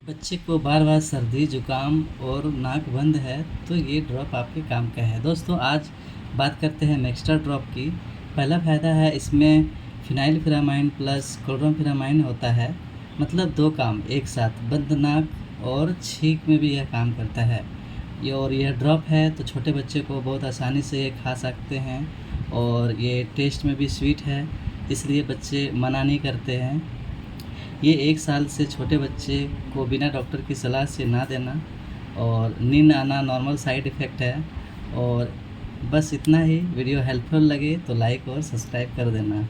बच्चे को बार बार सर्दी जुकाम और नाक बंद है तो ये ड्रॉप आपके काम का है। दोस्तों आज बात करते हैं नेक्स्ट्रा ड्रॉप की। पहला फ़ायदा है इसमें फिनाइलफिरामाइन प्लस क्लोराम्फेनामाइन होता है, मतलब दो काम एक साथ, बंद नाक और छींक में भी यह काम करता है। यह ड्रॉप है तो छोटे बच्चे को बहुत आसानी से ये खा सकते हैं और ये टेस्ट में भी स्वीट है, इसलिए बच्चे मना नहीं करते हैं। ये 1 साल से छोटे बच्चे को बिना डॉक्टर की सलाह से ना देना, और नींद आना नॉर्मल साइड इफ़ेक्ट है। और बस इतना ही। वीडियो हेल्पफुल लगे तो लाइक और सब्सक्राइब कर देना।